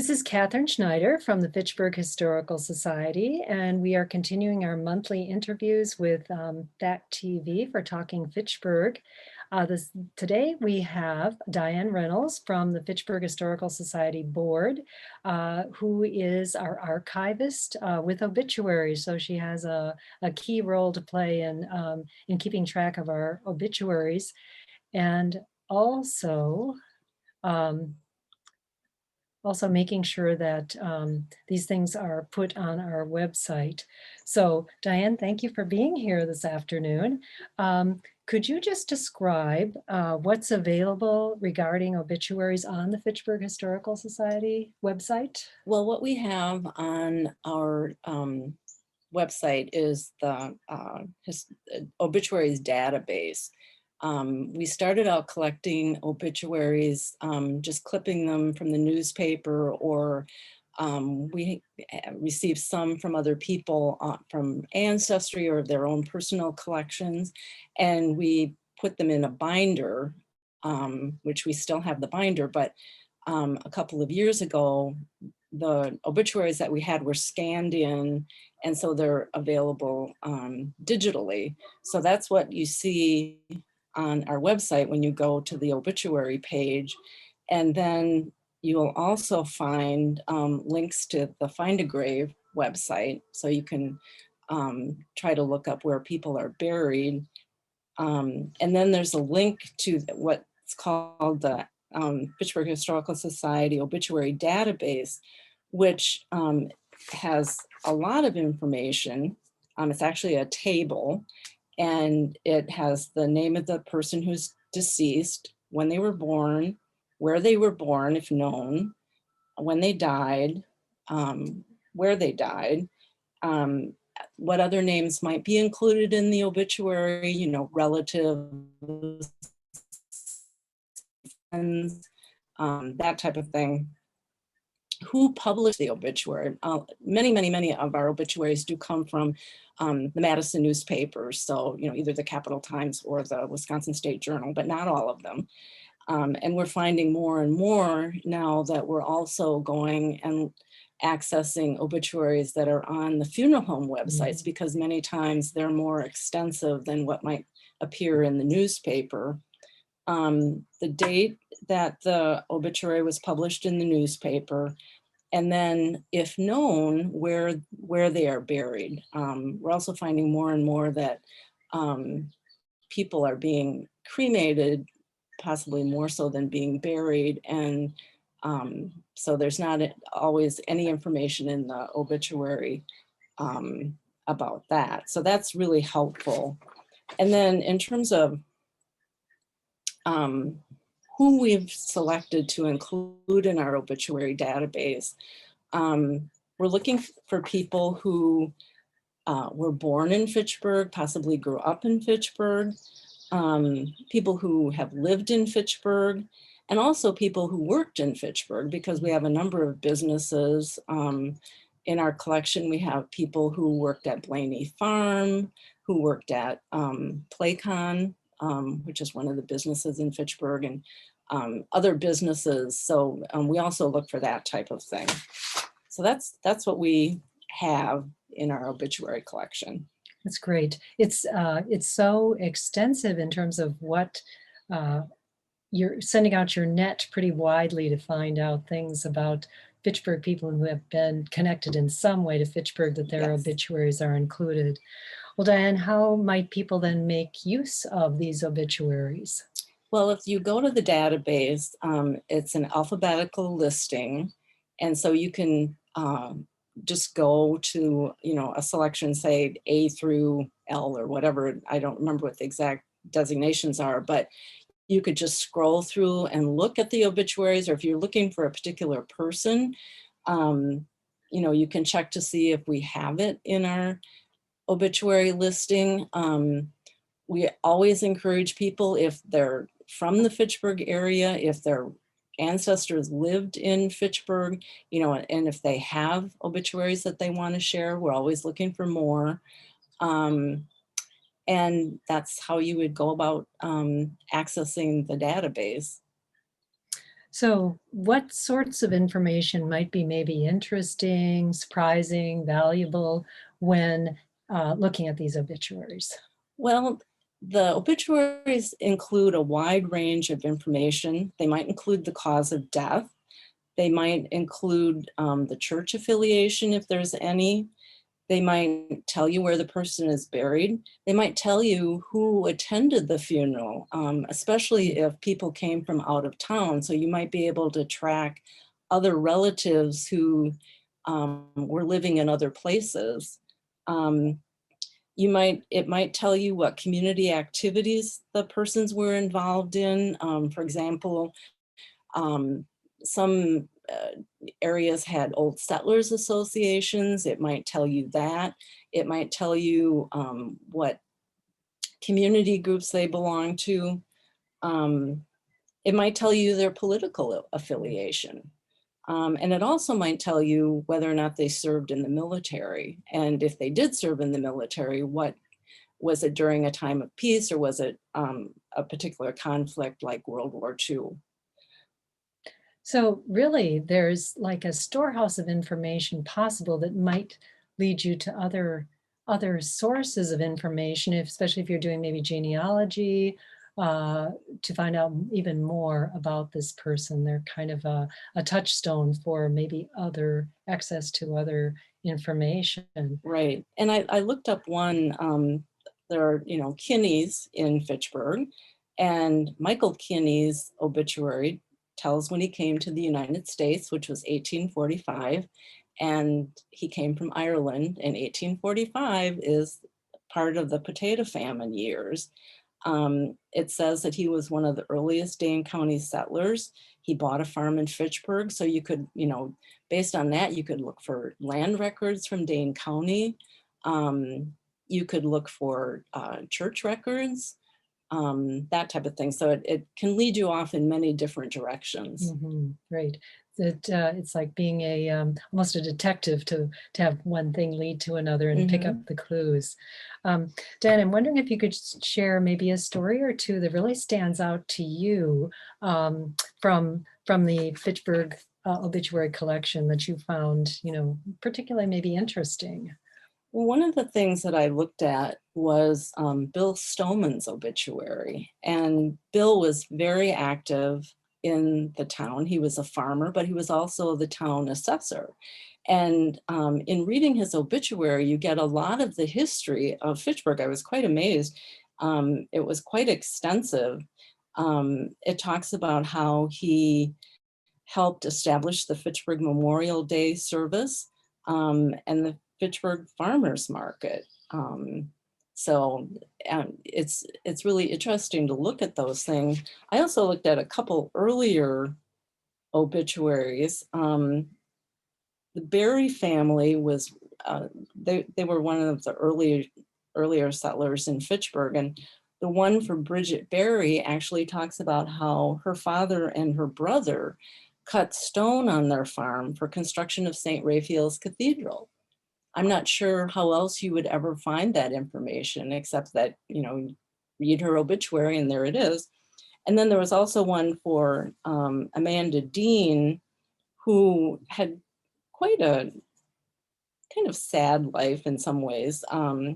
This is Catherine Schneider from the Fitchburg Historical Society, and we are continuing our monthly interviews with Fact TV for Talking Fitchburg. Today we have Diane Reynolds from the Fitchburg Historical Society Board, who is our archivist with obituaries. So she has a key role to play in keeping track of our obituaries, and also making sure that these things are put on our website. So Diane, thank you for being here this afternoon. Could you just describe what's available regarding obituaries on the Fitchburg Historical Society website? Well, what we have on our website is the obituaries database. We started out collecting obituaries, just clipping them from the newspaper, or we received some from other people from ancestry or their own personal collections, and we put them in a binder, which we still have the binder, but a couple of years ago, the obituaries that we had were scanned in, and so they're available digitally. So that's what you see on our website when you go to the obituary page. And then you will also find links to the Find a Grave website, so you can try to look up where people are buried. And then there's a link to what's called the Fitchburg Historical Society obituary database, which has a lot of information. It's actually a table, and it has the name of the person who's deceased, when they were born, where they were born, if known, when they died, where they died, what other names might be included in the obituary, you know, relatives, friends, that type of thing. Who published the obituary? Many of our obituaries do come from the Madison newspapers, so you know, either the Capital Times or the Wisconsin State Journal, but not all of them. And we're finding more and more now that we're also going and accessing obituaries that are on the funeral home websites, because many times they're more extensive than what might appear in the newspaper. The date that the obituary was published in the newspaper, and then, if known, where they are buried. We're also finding more and more that people are being cremated, possibly more so than being buried, and so there's not always any information in the obituary about that. So that's really helpful. And then in terms of who we've selected to include in our obituary database, we're looking for people who were born in Fitchburg, possibly grew up in Fitchburg, people who have lived in Fitchburg, and also people who worked in Fitchburg, because we have a number of businesses. In our collection, we have people who worked at Blaney Farm, who worked at Playcon, which is one of the businesses in Fitchburg, and other businesses. So we also look for that type of thing. So that's what we have in our obituary collection. That's great. It's so extensive in terms of what you're sending out your net pretty widely to find out things about Fitchburg people who have been connected in some way to Fitchburg, that their obituaries are included. Well, Diane, how might people then make use of these obituaries? Well, if you go to the database, it's an alphabetical listing. And so you can just go to, you know, a selection, say A through L or whatever. I don't remember what the exact designations are, but you could just scroll through and look at the obituaries, or if you're looking for a particular person, you know, you can check to see if we have it in our obituary listing. We always encourage people, if they're from the Fitchburg area, if their ancestors lived in Fitchburg, you know, and if they have obituaries that they want to share, we're always looking for more. And that's how you would go about accessing the database. So what sorts of information might be maybe interesting, surprising, valuable when looking at these obituaries? Well, the obituaries include a wide range of information. They might include the cause of death. They might include the church affiliation, if there's any. They might tell you where the person is buried. They might tell you who attended the funeral, especially if people came from out of town. So you might be able to track other relatives who were living in other places. Um, it might tell you what community activities the persons were involved in. For example, um, some areas had old settlers associations. It might tell you that. It might tell you what community groups they belong to. Um, it might tell you their political affiliation. And it also might tell you whether or not they served in the military. And if they did serve in the military, what was it during a time of peace, or was it a particular conflict like World War II? So really, there's like a storehouse of information possible that might lead you to other sources of information, especially if you're doing maybe genealogy, to find out even more about this person. They're kind of a touchstone for maybe other access to other information. Right. And I looked up one, there are, Kinney's in Fitchburg, and Michael Kinney's obituary tells when he came to the United States, which was 1845, and he came from Ireland, and 1845 is part of the potato famine years. It says that he was one of the earliest Dane County settlers. He bought a farm in Fitchburg, so you could, based on that, you could look for land records from Dane County. Um, you could look for church records, that type of thing. So it can lead you off in many different directions. Right. It's like being almost a detective to have one thing lead to another and pick up Mhm. the clues. Um, Dan, I'm wondering if you could share maybe a story or two that really stands out to you from the Fitchburg obituary collection that you found, particularly maybe interesting. Well, one of the things that I looked at was Bill Stoneman's obituary. And Bill was very active in the town. He was a farmer, but he was also the town assessor. And in reading his obituary, you get a lot of the history of Fitchburg. I was quite amazed. It was quite extensive. It talks about how he helped establish the Fitchburg Memorial Day service and the Fitchburg Farmers Market. So it's really interesting to look at those things. I also looked at a couple earlier obituaries. The Berry family was they were one of the earlier settlers in Fitchburg, and the one for Bridget Berry actually talks about how her father and her brother cut stone on their farm for construction of St. Raphael's Cathedral. I'm not sure how else you would ever find that information except that, read her obituary and there it is. And then there was also one for Amanda Dean, who had quite a kind of sad life in some ways.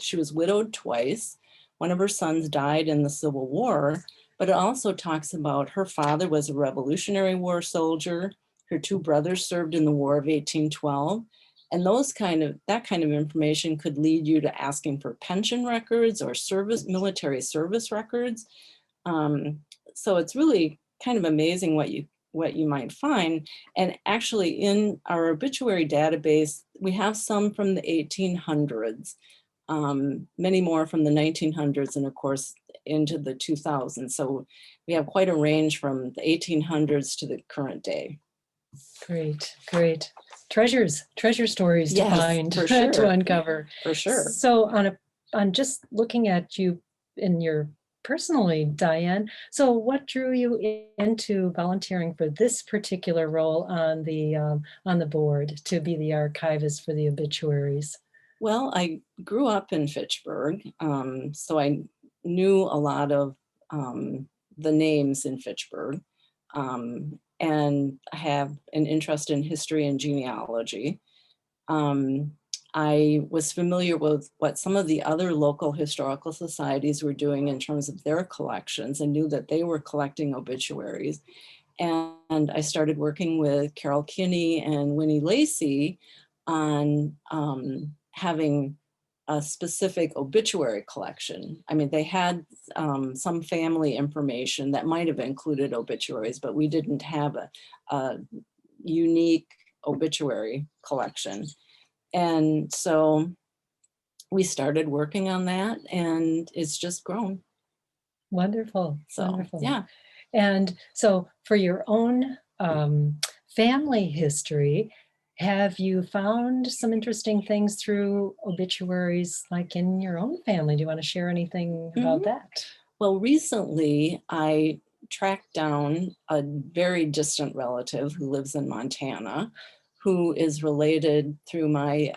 She was widowed twice. One of her sons died in the Civil War, but it also talks about her father was a Revolutionary War soldier. Her two brothers served in the War of 1812. And that kind of information could lead you to asking for pension records or military service records. Um, so it's really kind of amazing what you might find. And actually in our obituary database, we have some from the 1800s, many more from the 1900s, and of course into the 2000s. So we have quite a range from the 1800s to the current day. Great, great. Treasure stories to Yes, find, for to sure, uncover. for sure. So on just looking at you in your personally, Diane, so what drew you into volunteering for this particular role on the board to be the archivist for the obituaries? Well, I grew up in Fitchburg, so I knew a lot of the names in Fitchburg. and have an interest in history and genealogy. I was familiar with what some of the other local historical societies were doing in terms of their collections and knew that they were collecting obituaries. And I started working with Carol Kinney and Winnie Lacey on having a specific obituary collection. I mean, they had some family information that might have included obituaries, but we didn't have a unique obituary collection. And so we started working on that, and it's just grown. Wonderful, So, wonderful. yeah. And so for your own family history, have you found some interesting things through obituaries, like in your own family? Do you want to share anything about that? Well, recently I tracked down a very distant relative who lives in Montana, who is related through my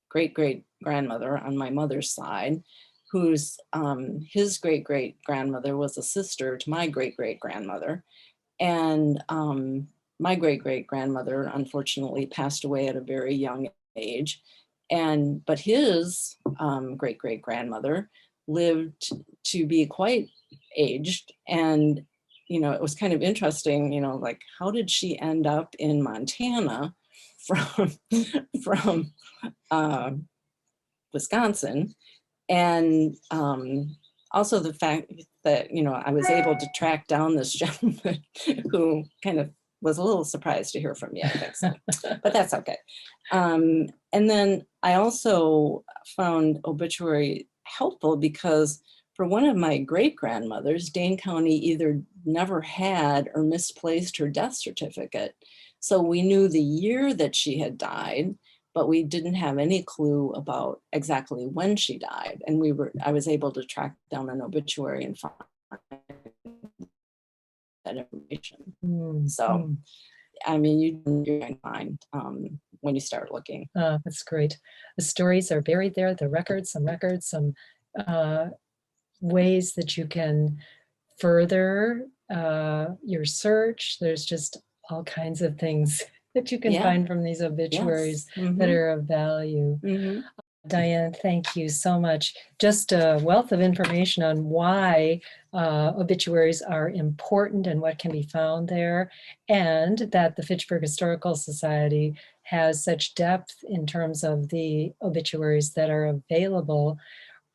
great-great-grandmother on my mother's side, whose his great-great-grandmother was a sister to my great-great-grandmother. And my great-great-grandmother unfortunately passed away at a very young age. But his great-great-grandmother lived to be quite aged. And, you know, it was kind of interesting, you know, like, how did she end up in Montana from Wisconsin? And also the fact that, you know, I was able to track down this gentleman who kind of was a little surprised to hear from me, I think so. But that's okay. And then I also found obituary helpful because for one of my great-grandmothers, Dane County either never had or misplaced her death certificate. So we knew the year that she had died, but we didn't have any clue about exactly when she died. And I was able to track down an obituary and find that information. So, I mean, you're going to find when you start looking. That's great. The stories are buried there, the records, some ways that you can further your search. There's just all kinds of things that you can find from these obituaries that are of value. Diane, thank you so much. Just a wealth of information on why obituaries are important and what can be found there, and that the Fitchburg Historical Society has such depth in terms of the obituaries that are available,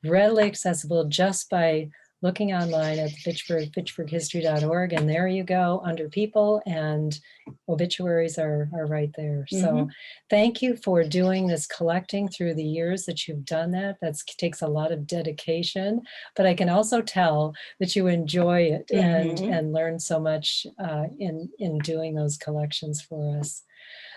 readily accessible just by looking online at fitchburghistory.org, and there you go, under people, and obituaries are right there. So thank you for doing this collecting through the years that you've done that. That takes a lot of dedication, but I can also tell that you enjoy it and learn so much in doing those collections for us.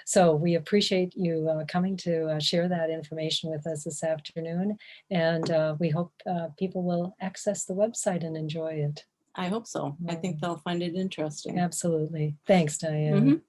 So we appreciate you coming to share that information with us this afternoon, and we hope people will access the website and enjoy it. I hope so. I think they'll find it interesting. Absolutely. Thanks, Diane.